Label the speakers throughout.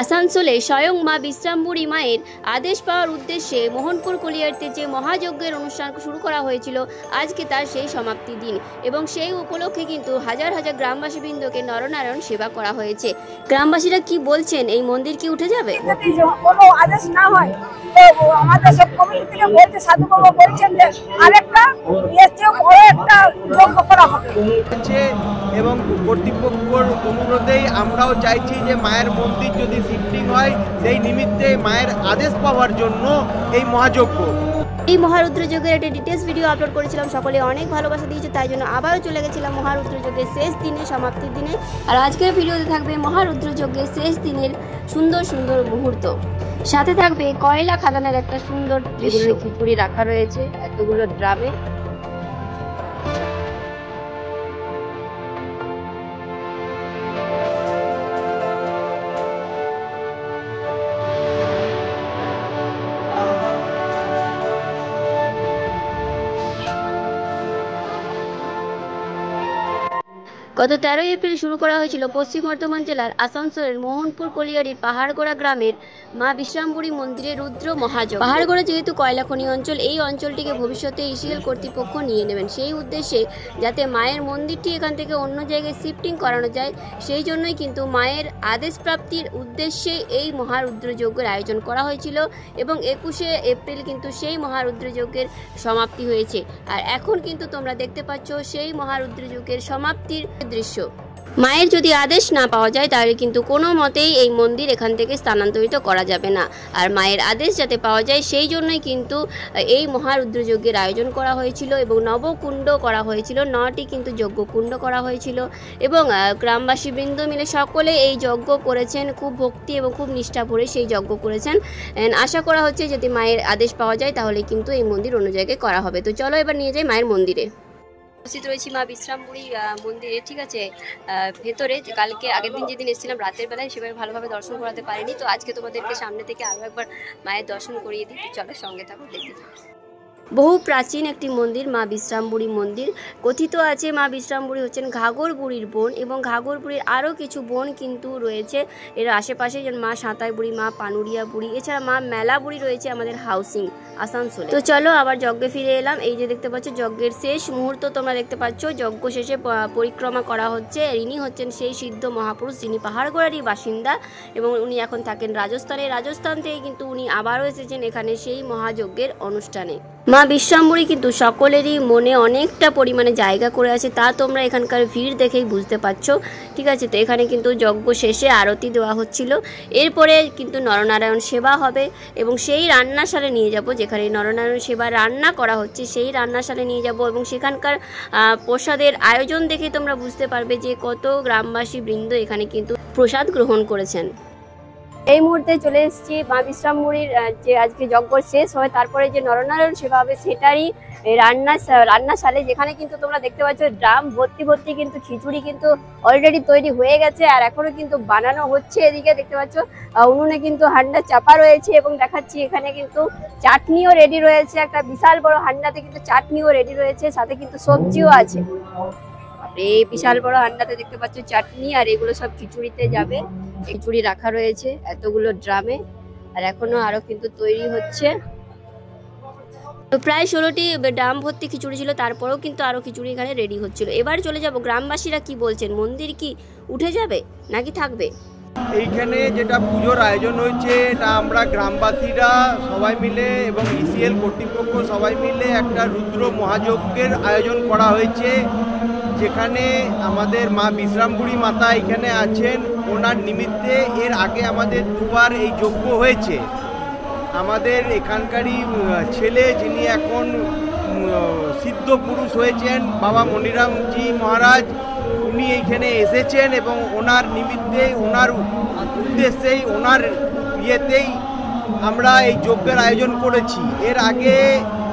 Speaker 1: আসানসোলে স্বয়ং মা বিশ্রামপুরী মায়ের আদেশ পাওয়ার উদ্দেশ্যে মোহনপুর কলিয়ারিতে যে মহাযজ্ঞের অনুষ্ঠান শুরু করা হয়েছিল, আজকে তার সেই সমাপ্তি দিন এবং সেই উপলক্ষে কিন্তু হাজার হাজার গ্রামবাসীবৃন্দকে নরনারায়ণ সেবা করা হয়েছে। গ্রামবাসীরা কি বলছেন, এই মন্দির কি উঠে যাবে?
Speaker 2: কোনো আদেশ না হয় তো আমাদের সব কমিটি থেকে বলতে সাধুবাবা বলছেন যে আরেকটা বড় একটা যজ্ঞ করা হবে
Speaker 3: এবং কর্তৃপক্ষের অনুরোধেই আমরাও চাইছি যে মায়ের মন্দির যদি শিফটিং হয় সেই নিমিত্তে মায়ের আদেশ পাওয়ার জন্য এই মহাযজ্ঞ।
Speaker 1: এই মহারুদ্র যজ্ঞের একটা ডিটেলস ভিডিও আপলোড করেছিলাম, সকলে অনেক ভালোবাসা দিয়েছে, তাই জন্য আবারও চলে গেছিলাম মহারুদ্র যজ্ঞের শেষ দিনে, সমাপ্তির দিনে। আর আজকের ভিডিওতে থাকবে মহারুদ্র যজ্ঞের শেষ দিনের সুন্দর সুন্দর মুহূর্ত, সাথে থাকবে কয়লা খাদানের একটা সুন্দর দৃশ্য। খিচুড়ি রাখা রয়েছে এতগুলো ড্রামে। গত 13 এপ্রিল শুরু করা হয়েছিল পশ্চিম বর্ধমান জেলার আসানসোলের মোহনপুর কলিয়ারির পাহাড়গোড়া গ্রামের মা বিশ্রামপুরী মন্দিরে রুদ্র মহাযজ্ঞ। পাহাড়গোড়া যেহেতু কয়লা খনি অঞ্চল, এই অঞ্চলটিকে ভবিষ্যতে ইসিএল কর্তৃপক্ষ নিয়ে নেবেন, সেই উদ্দেশ্যে যাতে মায়ের মন্দিরটি এখান থেকে অন্য জায়গায় শিফটিং করানো যায়, সেই জন্যই কিন্তু মায়ের আদেশ প্রাপ্তির উদ্দেশ্যে এই মহারুদ্র যজ্ঞের আয়োজন করা হয়েছিল এবং 21শে এপ্রিল কিন্তু সেই মহারুদ্র যজ্ঞের সমাপ্তি হয়েছে। আর এখন কিন্তু তোমরা দেখতে পাচ্ছ সেই মহারুদ্র যজ্ঞের সমাপ্তির দৃশ্য। মায়ের যদি আদেশ না পাওয়া যায় তাহলে কিন্তু কোনো মতেই এই মন্দির এখান থেকে স্থানান্তরিত করা যাবে না। আর মায়ের আদেশ যাতে পাওয়া যায় সেই জন্যই কিন্তু এই মহারুদ্র যজ্ঞের আয়োজন করা হয়েছিল এবং নবকুণ্ড করা হয়েছিল, 9টি কিন্তু যজ্ঞকুণ্ড করা হয়েছিল এবং গ্রামবাসীবৃন্দ মিলে সকলে এই যজ্ঞ করেছেন, খুব ভক্তি এবং খুব নিষ্ঠা ভরে সেই যজ্ঞ করেছেন। আশা করা হচ্ছে যদি মায়ের আদেশ পাওয়া যায় তাহলে কিন্তু এই মন্দির অন্য জায়গায় করা হবে। তো চলো এবার নিয়ে যাই মায়ের মন্দিরে। উপস্থিত রয়েছি মা বিশ্রামপুরী মন্দিরে, ঠিক আছে, ভেতরে। কালকে আগের দিন যেদিন এসেছিলাম রাতের বেলায় সেভাবে ভালোভাবে দর্শন করাতে পারিনি, তো আজকে তোমাদেরকে সামনে থেকে আরও একবার মায়ের দর্শন করিয়ে দিই। চলো সঙ্গে থাকো, দেখতে থাকো। বহু প্রাচীন একটি মন্দির মা বিশ্রামপুরী মন্দির। কথিত আছে মা বিশ্রামপুরী হচ্ছেন ঘাগর বুড়ির বোন এবং ঘাগর বুড়ির আরও কিছু বোন কিন্তু রয়েছে এর আশেপাশে, যেমন মা সাঁতার বুড়ি, মা পানুরিয়া বুড়ি, এছাড়া মা মেলা বুড়ি রয়েছে আমাদের হাউসিং আসানসোলে। তো চলো আবার যজ্ঞে ফিরে এলাম। এই যে দেখতে পাচ্ছ যজ্ঞের শেষ মুহূর্ত তোমরা দেখতে পাচ্ছ, যজ্ঞ শেষে পরিক্রমা করা হচ্ছে। ইনি হচ্ছেন সেই সিদ্ধ মহাপুরুষ যিনি পাহাড়গোড়ারই বাসিন্দা এবং উনি এখন থাকেন রাজস্থানে। রাজস্থান থেকে কিন্তু উনি আবারও এসেছেন এখানে সেই মহাযজ্ঞের অনুষ্ঠানে। মা বিশ্রামপুরী কিন্তু সকলেরই মনে অনেকটা পরিমাণে জায়গা করে আছে, তা তোমরা এখানকার ভিড় দেখেই বুঝতে পারছো, ঠিক আছে। তো এখানে কিন্তু যজ্ঞ শেষে আরতি দেওয়া হচ্ছিল, এরপরে কিন্তু নরনারায়ণ সেবা হবে এবং সেই রান্নাশালে নিয়ে যাব, যেখানে নরনারায়ণ সেবা রান্না করা হচ্ছে সেই রান্নাশালে নিয়ে যাব এবং সেখানকার প্রসাদের আয়োজন দেখে তোমরা বুঝতে পারবে যে কত গ্রামবাসী বৃন্দ এখানে কিন্তু প্রসাদ গ্রহণ করেছেন। এই মুহূর্তে চলে এসেছি মা বিশ্রামপুরীর যে আজকে যজ্ঞ শেষ হয় তারপরে যে নরনারায়ণ সেবা হবে সেটারই রান্নাশালে, যেখানে কিন্তু তোমরা দেখতে পাচ্ছ ড্রাম ভর্তি ভর্তি কিন্তু খিচুড়ি কিন্তু অলরেডি তৈরি হয়ে গেছে আর এখনো কিন্তু বানানো হচ্ছে। এদিকে দেখতে পাচ্ছ উনুনে কিন্তু হান্ডা চাপা রয়েছে এবং দেখাচ্ছি এখানে কিন্তু চাটনিও রেডি রয়েছে, একটা বিশাল বড় হান্ডাতে কিন্তু চাটনিও রেডি রয়েছে, সাথে কিন্তু সবজিও আছে। এই বিশাল বড় হান্ডাতে দেখতে পাচ্ছ চাটনি আর এগুলো সব খিচুড়িতে যাবে। খিচুড়ি রাখা রয়েছে এতগুলো ড্রামে আর এখনো আরো কিন্তু তৈরি হচ্ছে। প্রায় 16টি ড্রাম ভর্তি খিচুড়ি ছিল, তারপরেও কিন্তু আরো খিচুড়ি এখানে রেডি হচ্ছিল। এবার চলে যাব গ্রামবাসীরা কি বলছেন, মন্দির কি উঠে যাবে নাকি থাকবে।
Speaker 3: এইখানে যেটা পুজোর আয়োজন হয়েছে এটা আমরা গ্রামবাসীরা সবাই মিলে এবং ইসিএল কর্তৃপক্ষ সবাই মিলে একটা রুদ্র মহাযজ্ঞের আয়োজন করা হয়েছে, যেখানে আমাদের মা বিশ্রামপুরী মাতা এখানে আছেন ওনার নিমিত্তে। এর আগে আমাদের দুবার এই যজ্ঞ হয়েছে। আমাদের এখানকারই ছেলে যিনি এখন সিদ্ধ পুরুষ হয়েছেন বাবা মনিরামজি মহারাজ, উনি এইখানে এসেছেন এবং ওনার নিমিত্তে ওনার উদ্দেশ্যেই ওনার ইয়েতেই আমরা এই যজ্ঞের আয়োজন করেছি। এর আগে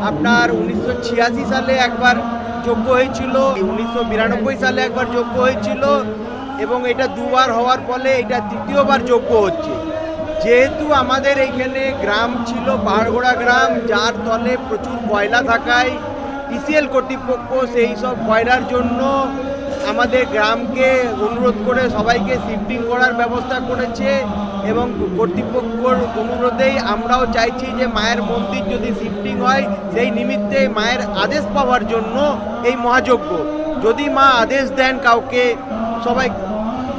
Speaker 3: আপনার 1986 সালে একবার যজ্ঞ হয়েছিল, 1992 সালে একবার যজ্ঞ হয়েছিল এবং এটা দুবার হওয়ার ফলে এটা তৃতীয়বার যজ্ঞ হচ্ছে। যেহেতু আমাদের এইখানে গ্রাম ছিল পাহাড়গোড়া গ্রাম, যার তলে প্রচুর কয়লা থাকায় ইসিএল কর্তৃপক্ষ সেই সব কয়লার জন্য আমাদের গ্রামকে অনুরোধ করে সবাইকে শিফটিং করার ব্যবস্থা করেছে এবং কর্তৃপক্ষর অনুরোধেই আমরাও চাইছি যে মায়ের মন্দির যদি শিফটিং হয় সেই নিমিত্তে মায়ের আদেশ পাওয়ার জন্য এই মহাযজ্ঞ। যদি মা আদেশ দেন কাউকে, সবাই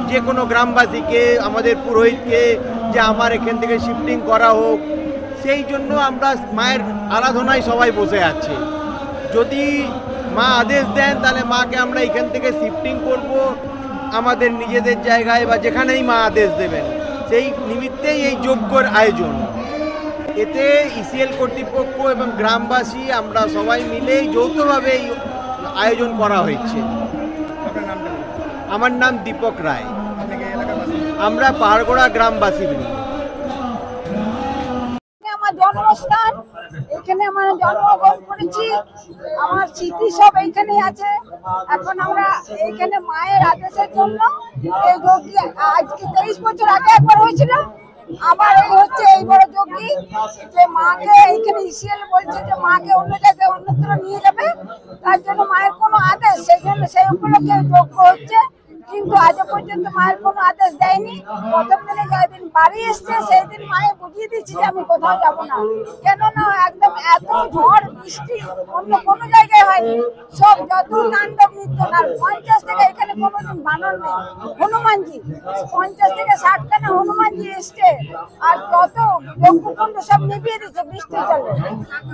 Speaker 3: যে কোনো গ্রামবাসীকে, আমাদের পুরোহিতকে, যে আমার এখান থেকে শিফটিং করা হোক, সেই জন্য আমরা মায়ের আরাধনায় সবাই বসে আছি। যদি মা আদেশ দেন তাহলে মাকে আমরা এখান থেকে শিফটিং করব আমাদের নিজেদের জায়গায় বা যেখানেই মা আদেশ দেবেন, সেই নিমিত্তেই এই যজ্ঞর আয়োজন। এতে ইসিএল কর্তৃপক্ষ এবং গ্রামবাসী আমরা সবাই মিলেই যৌথভাবে এই আয়োজন করা হয়েছে। আমার নাম দীপক রায়, আমরা পাহাড়গোড়া গ্রামবাসী।
Speaker 2: আমার জন্মস্থান, এখানে আমার জন্মগ্রহণ করেছি, আমার স্মৃতি সব এইখানেই আছে। এখন আমরা এইখানে মায়ের আদেশের জন্য এই যজ্ঞ আজকে 23 বছর আগে একবার হয়েছিল, আবার এই হচ্ছে এই বড় যজ্ঞ, যে মাকে এইখানে ইসিএল বলছে যে মাকে অন্য জায়গায় অন্যত্র নিয়ে যাবে, তার জন্য মায়ের কোনো আদেশ, সেই জন্য সেই উপলক্ষে যজ্ঞ হচ্ছে। কিন্তু আজ পর্যন্ত মায়ের কোনো আদেশ দেয়নি। প্রথম দিনে যেদিন বাড়ি এসছে সেই দিন মায়ে বুঝিয়ে দিচ্ছি যে আমি কোথাও যাবো না, কেননা একদম এত ঝড় বৃষ্টি অন্য কোনো জায়গায় হয়নি। সব যত তাণ্ডব নৃত্য না, 50 থেকে এখানে কোনোদিন বানর নেই, হনুমানজি 50 থেকে 60খানা হনুমানজি এসছে, আর যত যজ্ঞকুণ্ড সব নিভিয়ে দিচ্ছে বৃষ্টি জলে।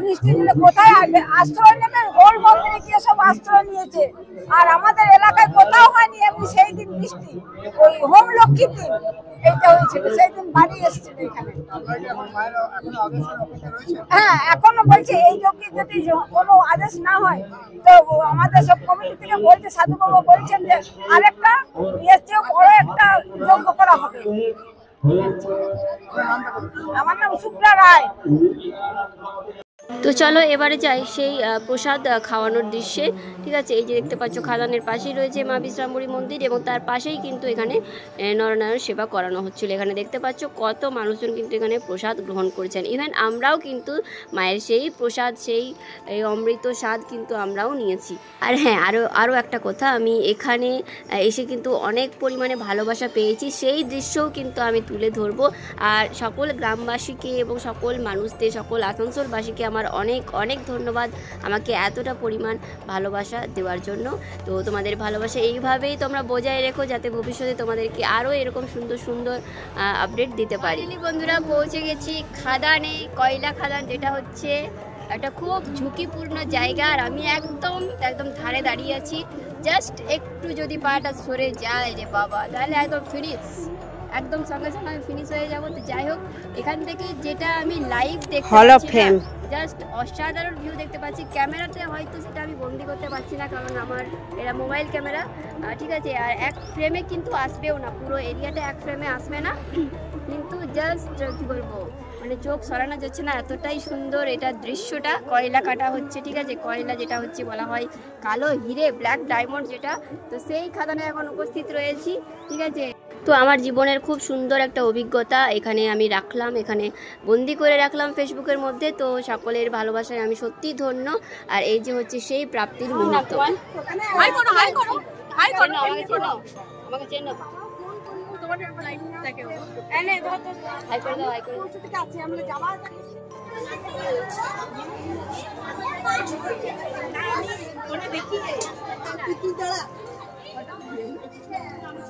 Speaker 2: বৃষ্টি জলে কোথায় আশ্রয় নেবে, গোল মন্দিরে গিয়ে সব আশ্রয় নিয়েছে। আর আমাদের এলাকায় কোথাও হয়নি এমনি সেই দিন বৃষ্টি, ওই হোম লক্ষ্মীর দিন এইটা হয়েছিল, সেই দিন বাড়ি এসেছিল এখানে। হ্যাঁ, এখনো বলছে এই যজ্ঞে যদি কোনো আদেশ না হয় তো আমাদের সব কমিটি থেকে বলছে, সাধু বাবা বলছেন যে আরেকটা এর চেয়েও বড় একটা যজ্ঞ করা হবে। আমার নাম শুক্লা রায়।
Speaker 1: তো চলো এবারে যাই সেই প্রসাদ খাওয়ানোর দৃশ্যে। ঠিক আছে, এই যে দেখতে পাচ্ছ খাদানের পাশেই রয়েছে মা বিশ্রামপুরী মন্দির এবং তার পাশেই কিন্তু এখানে নরনারায়ণ সেবা করানো হচ্ছিল। এখানে দেখতে পাচ্ছ কত মানুষজন কিন্তু এখানে প্রসাদ গ্রহণ করেছেন। ইভেন আমরাও কিন্তু মায়ের সেই প্রসাদ, সেই অমৃত স্বাদ কিন্তু আমরাও নিয়েছি। আর হ্যাঁ, আরও একটা কথা, আমি এখানে এসে কিন্তু অনেক পরিমাণে ভালোবাসা পেয়েছি, সেই দৃশ্যও কিন্তু আমি তুলে ধরবো। আর সকল গ্রামবাসীকে এবং সকল মানুষদের, সকল আসানসোলবাসীকে আমার অনেক অনেক ধন্যবাদ আমাকে এতটা পরিমাণ ভালোবাসা দেওয়ার জন্য। তো তোমাদের ভালোবাসা এইভাবেই তোমরা বজায় রেখো, যাতে ভবিষ্যতে তোমাদেরকে আরও এরকম সুন্দর সুন্দর আপডেট দিতে পারি। বন্ধুরা, পৌঁছে গেছি খাদানে, কয়লা খাদান, যেটা হচ্ছে একটা খুব ঝুঁকিপূর্ণ জায়গা। আর আমি একদম ধারে দাঁড়িয়ে আছি। জাস্ট একটু যদি পাটা সরে যায় রে বাবা, তাহলে একদম ফিনিশ, একদম সঙ্গে সঙ্গে আমি ফিনিশ হয়ে যাবো। তো যাই হোক, এখান থেকে যেটা আমি লাইভ দেখতে পাচ্ছি, জাস্ট অসাধারণ ভিউ দেখতে পাচ্ছি। ক্যামেরাতে হয়তো সেটা আমি বন্দি করতে পারছি না, কারণ আমার এটা মোবাইল ক্যামেরা, ঠিক আছে। আর এক ফ্রেমে কিন্তু আসবেও না, পুরো এরিয়াটা এক ফ্রেমে আসবে না, কিন্তু জাস্ট কী বলবো, মানে চোখ সরানো যাচ্ছে না, এতটাই সুন্দর এটা দৃশ্যটা। কয়লা কাটা হচ্ছে, ঠিক আছে, কয়লা যেটা হচ্ছে বলা হয় কালো হিরে, ব্ল্যাক ডায়মন্ড যেটা, তো সেই খাদানে এখন উপস্থিত রয়েছি, ঠিক আছে। তো আমার জীবনের খুব সুন্দর একটা অভিজ্ঞতা এখানে আমি রাখলাম, এখানে বন্দি করে রাখলাম ফেসবুকের মধ্যে। তো সকলের ভালোবাসায় আমি সত্যিই ধন্য। আর এই যে হচ্ছে সেই প্রাপ্তির মুহূর্ত।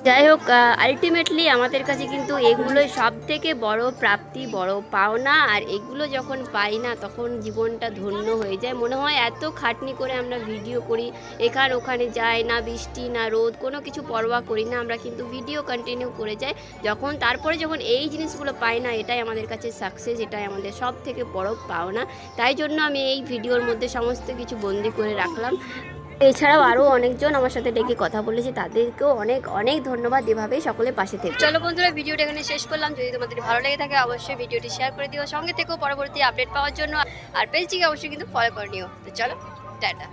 Speaker 1: যাই হোক, আলটিমেটলি আমাদের কাছে কিন্তু এগুলোই সব থেকে বড় প্রাপ্তি, বড় পাওনা। আর এগুলো যখন পাই না, তখন জীবনটা ধন্য হয়ে যায়। মনে হয় এত খাটনি করে আমরা ভিডিও করি, ওখানে যাই না, বৃষ্টি না রোদ, কোনো কিছু পরোয়া করি না, আমরা কিন্তু ভিডিও কন্টিনিউ করে যাই। তারপরে যখন এই জিনিসগুলো পাই না, এটাই আমাদের কাছে সাকসেস, এটাই আমাদের সব থেকে বড় পাওনা। তাই জন্য আমি এই ভিডিওর মধ্যে সমস্ত কিছু বন্দি করে রাখলাম। এছাড়াও আরও অনেকজন আমার সাথে ডেকে কথা বলেছে, তাদেরকেও অনেক অনেক ধন্যবাদ। এভাবেই সকলের পাশে থেকে। চলো বন্ধুরা, ভিডিওটা এখানে শেষ করলাম। যদি তোমাদের ভালো লেগে থাকে অবশ্যই ভিডিওটি শেয়ার করে দিও, সঙ্গে থেকেও পরবর্তী আপডেট পাওয়ার জন্য। আর পেজটিকে অবশ্যই কিন্তু ফলো করে নিও। তো চলো, টাটা।